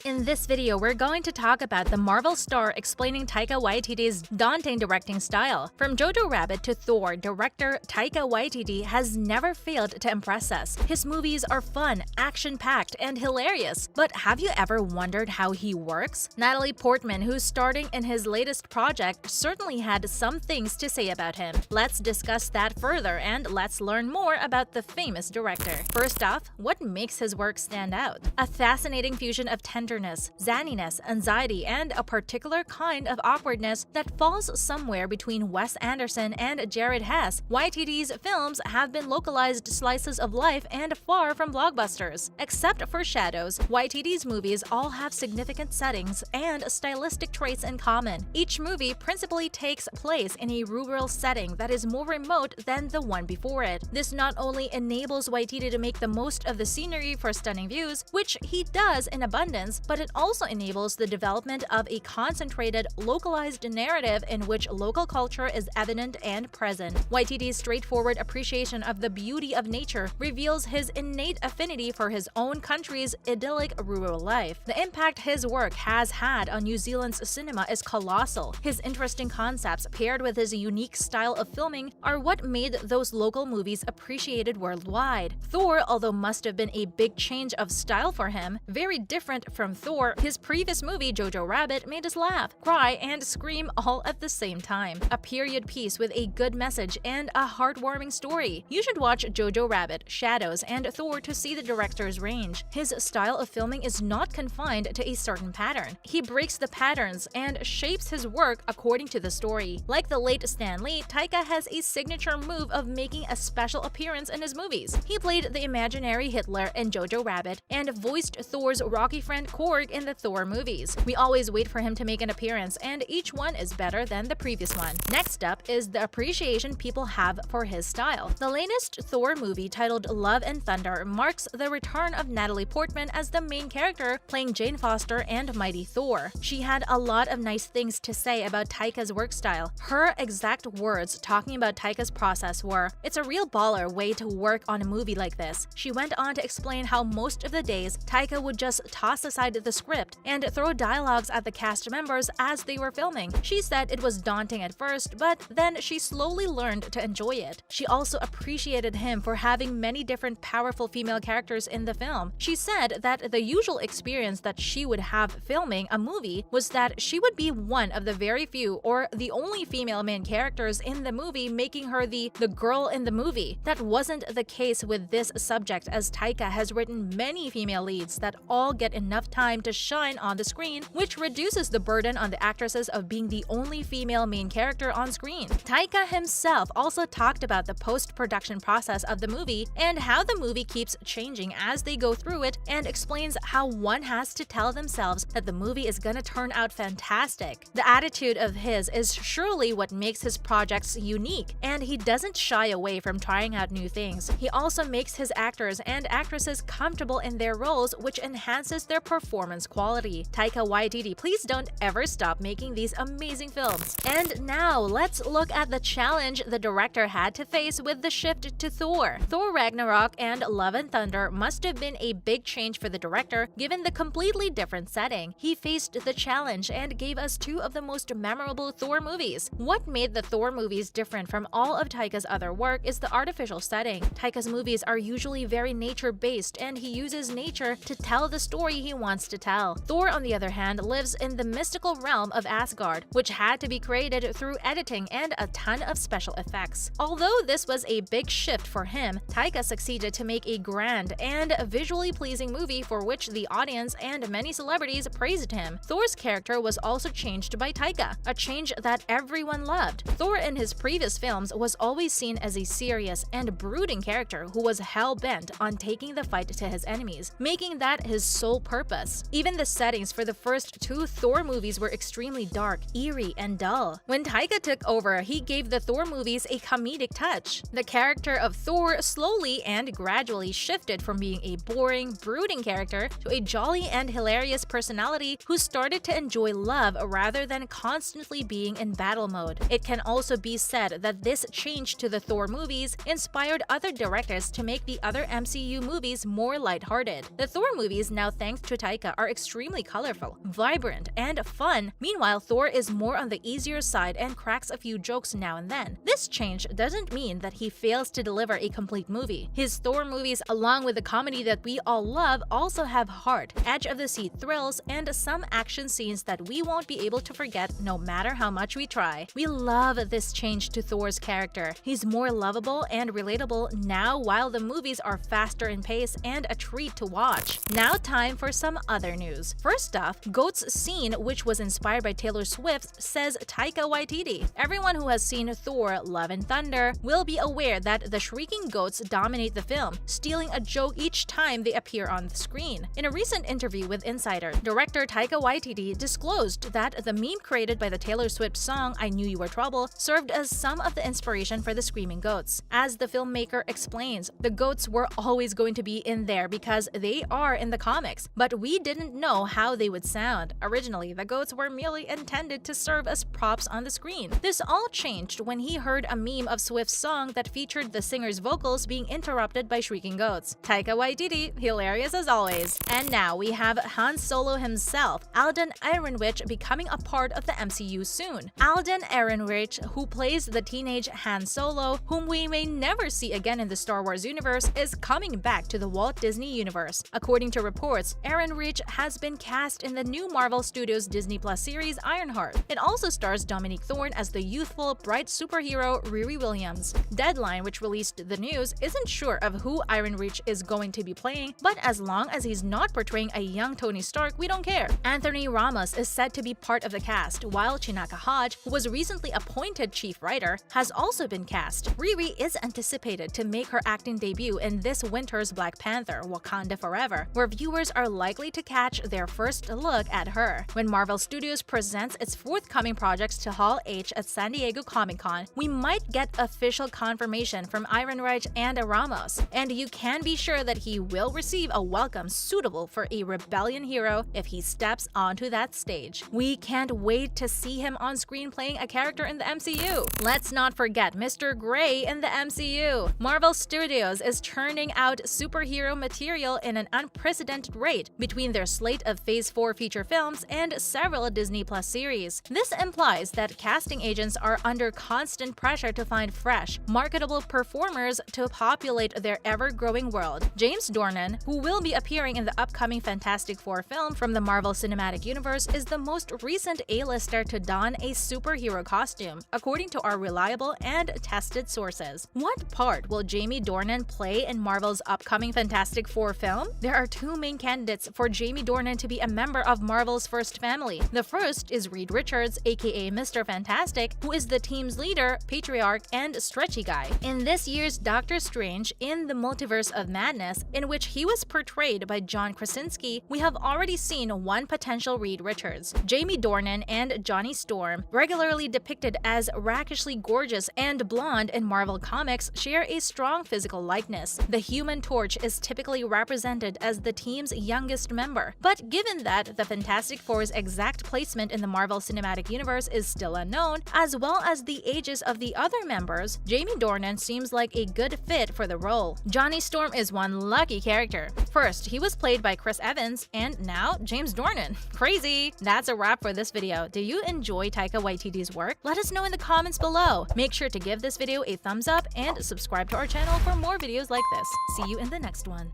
In this video, we're going to talk about the Marvel star explaining Taika Waititi's daunting directing style. From Jojo Rabbit to Thor, director Taika Waititi has never failed to impress us. His movies are fun, action-packed, and hilarious. But have you ever wondered how he works? Natalie Portman, who's starring in his latest project, certainly had some things to say about him. Let's discuss that further and let's learn more about the famous director. First off, what makes his work stand out? A fascinating fusion of tenderness, zaniness, anxiety, and a particular kind of awkwardness that falls somewhere between Wes Anderson and Jared Hess. Waititi's films have been localized slices of life and far from blockbusters. Except for Shadows, Waititi's movies all have significant settings and stylistic traits in common. Each movie principally takes place in a rural setting that is more remote than the one before it. This not only enables Waititi to make the most of the scenery for stunning views, which he does in abundance, but it also enables the development of a concentrated, localized narrative in which local culture is evident and present. Waititi's straightforward appreciation of the beauty of nature reveals his innate affinity for his own country's idyllic rural life. The impact his work has had on New Zealand's cinema is colossal. His interesting concepts, paired with his unique style of filming, are what made those local movies appreciated worldwide. Thor, although must have been a big change of style for him, very different from Thor, his previous movie Jojo Rabbit made us laugh, cry, and scream all at the same time. A period piece with a good message and a heartwarming story. You should watch Jojo Rabbit, Shadows, and Thor to see the director's range. His style of filming is not confined to a certain pattern. He breaks the patterns and shapes his work according to the story. Like the late Stan Lee, Taika has a signature move of making a special appearance in his movies. He played the imaginary Hitler in Jojo Rabbit and voiced Thor's rocky friend Korg in the Thor movies. We always wait for him to make an appearance, and each one is better than the previous one. Next up is the appreciation people have for his style. The latest Thor movie, titled Love and Thunder, marks the return of Natalie Portman as the main character, playing Jane Foster and Mighty Thor. She had a lot of nice things to say about Taika's work style. Her exact words talking about Taika's process were, "It's a real baller way to work on a movie like this." She went on to explain how most of the days Taika would just toss aside the script and throw dialogues at the cast members as they were filming. She said it was daunting at first, but then she slowly learned to enjoy it. She also appreciated him for having many different powerful female characters in the film. She said that the usual experience that she would have filming a movie was that she would be one of the very few or the only female main characters in the movie, making her the girl in the movie. That wasn't the case with this subject, as Taika has written many female leads that all get enough time to shine on the screen, which reduces the burden on the actresses of being the only female main character on screen. Taika himself also talked about the post-production process of the movie and how the movie keeps changing as they go through it, and explains how one has to tell themselves that the movie is gonna turn out fantastic. The attitude of his is surely what makes his projects unique, and he doesn't shy away from trying out new things. He also makes his actors and actresses comfortable in their roles, which enhances their performance quality. Taika Waititi, please don't ever stop making these amazing films. And now, let's look at the challenge the director had to face with the shift to Thor. Thor Ragnarok and Love and Thunder must have been a big change for the director, given the completely different setting. He faced the challenge and gave us two of the most memorable Thor movies. What made the Thor movies different from all of Taika's other work is the artificial setting. Taika's movies are usually very nature-based, and he uses nature to tell the story he wants to tell. Thor, on the other hand, lives in the mystical realm of Asgard, which had to be created through editing and a ton of special effects. Although this was a big shift for him, Taika succeeded to make a grand and visually pleasing movie for which the audience and many celebrities praised him. Thor's character was also changed by Taika, a change that everyone loved. Thor in his previous films was always seen as a serious and brooding character who was hell-bent on taking the fight to his enemies, making that his sole purpose. Even the settings for the first two Thor movies were extremely dark, eerie, and dull. When Taika took over, he gave the Thor movies a comedic touch. The character of Thor slowly and gradually shifted from being a boring, brooding character to a jolly and hilarious personality who started to enjoy love rather than constantly being in battle mode. It can also be said that this change to the Thor movies inspired other directors to make the other MCU movies more lighthearted. The Thor movies, now thanks to Taika Taika are extremely colorful, vibrant, and fun. Meanwhile, Thor is more on the easier side and cracks a few jokes now and then. This change doesn't mean that he fails to deliver a complete movie. His Thor movies, along with the comedy that we all love, also have heart, edge-of-the-seat thrills, and some action scenes that we won't be able to forget no matter how much we try. We love this change to Thor's character. He's more lovable and relatable now, while the movies are faster in pace and a treat to watch. Now time for some other news. First off, Goat's scene, which was inspired by Taylor Swift, says Taika Waititi. Everyone who has seen Thor: Love and Thunder will be aware that the shrieking goats dominate the film, stealing a joke each time they appear on the screen. In a recent interview with Insider, director Taika Waititi disclosed that the meme created by the Taylor Swift song I Knew You Were Trouble served as some of the inspiration for the screaming goats. As the filmmaker explains, the goats were always going to be in there because they are in the comics, but we didn't know how they would sound. Originally, the goats were merely intended to serve as props on the screen. This all changed when he heard a meme of Swift's song that featured the singer's vocals being interrupted by shrieking goats. Taika Waititi, hilarious as always. And now we have Han Solo himself, Alden Ehrenreich, becoming a part of the MCU soon. Alden Ehrenreich, who plays the teenage Han Solo, whom we may never see again in the Star Wars universe, is coming back to the Walt Disney universe. According to reports, Ehrenreich has been cast in the new Marvel Studios Disney Plus series Ironheart. It also stars Dominique Thorne as the youthful, bright superhero Riri Williams. Deadline, which released the news, isn't sure of who Ehrenreich is going to be playing, but as long as he's not portraying a young Tony Stark, we don't care. Anthony Ramos is said to be part of the cast, while Chinaka Hodge, who was recently appointed chief writer, has also been cast. Riri is anticipated to make her acting debut in this winter's Black Panther: Wakanda Forever, where viewers are likely to catch their first look at her. When Marvel Studios presents its forthcoming projects to Hall H at San Diego Comic-Con, we might get official confirmation from Ehrenreich and Ramos, and you can be sure that he will receive a welcome suitable for a rebellion hero if he steps onto that stage. We can't wait to see him on screen playing a character in the MCU. Let's not forget Mr. Grey in the MCU. Marvel Studios is churning out superhero material in an unprecedented rate between their slate of Phase 4 feature films and several Disney Plus series. This implies that casting agents are under constant pressure to find fresh, marketable performers to populate their ever-growing world. James Dornan, who will be appearing in the upcoming Fantastic Four film from the Marvel Cinematic Universe, is the most recent A-lister to don a superhero costume, according to our reliable and tested sources. What part will Jamie Dornan play in Marvel's upcoming Fantastic Four film? There are two main candidates for Jamie Dornan to be a member of Marvel's first family. The first is Reed Richards, aka Mr. Fantastic, who is the team's leader, patriarch, and stretchy guy. In this year's Doctor Strange in the Multiverse of Madness, in which he was portrayed by John Krasinski, we have already seen one potential Reed Richards. Jamie Dornan and Johnny Storm, regularly depicted as rakishly gorgeous and blonde in Marvel Comics, share a strong physical likeness. The Human Torch is typically represented as the team's youngest member, but given that the Fantastic Four's exact placement in the Marvel Cinematic Universe is still unknown, as well as the ages of the other members, Jamie Dornan seems like a good fit for the role. Johnny Storm is one lucky character. First, he was played by Chris Evans, and now James Dornan. Crazy! That's a wrap for this video. Do you enjoy Taika Waititi's work? Let us know in the comments below. Make sure to give this video a thumbs up and subscribe to our channel for more videos like this. See you in the next one.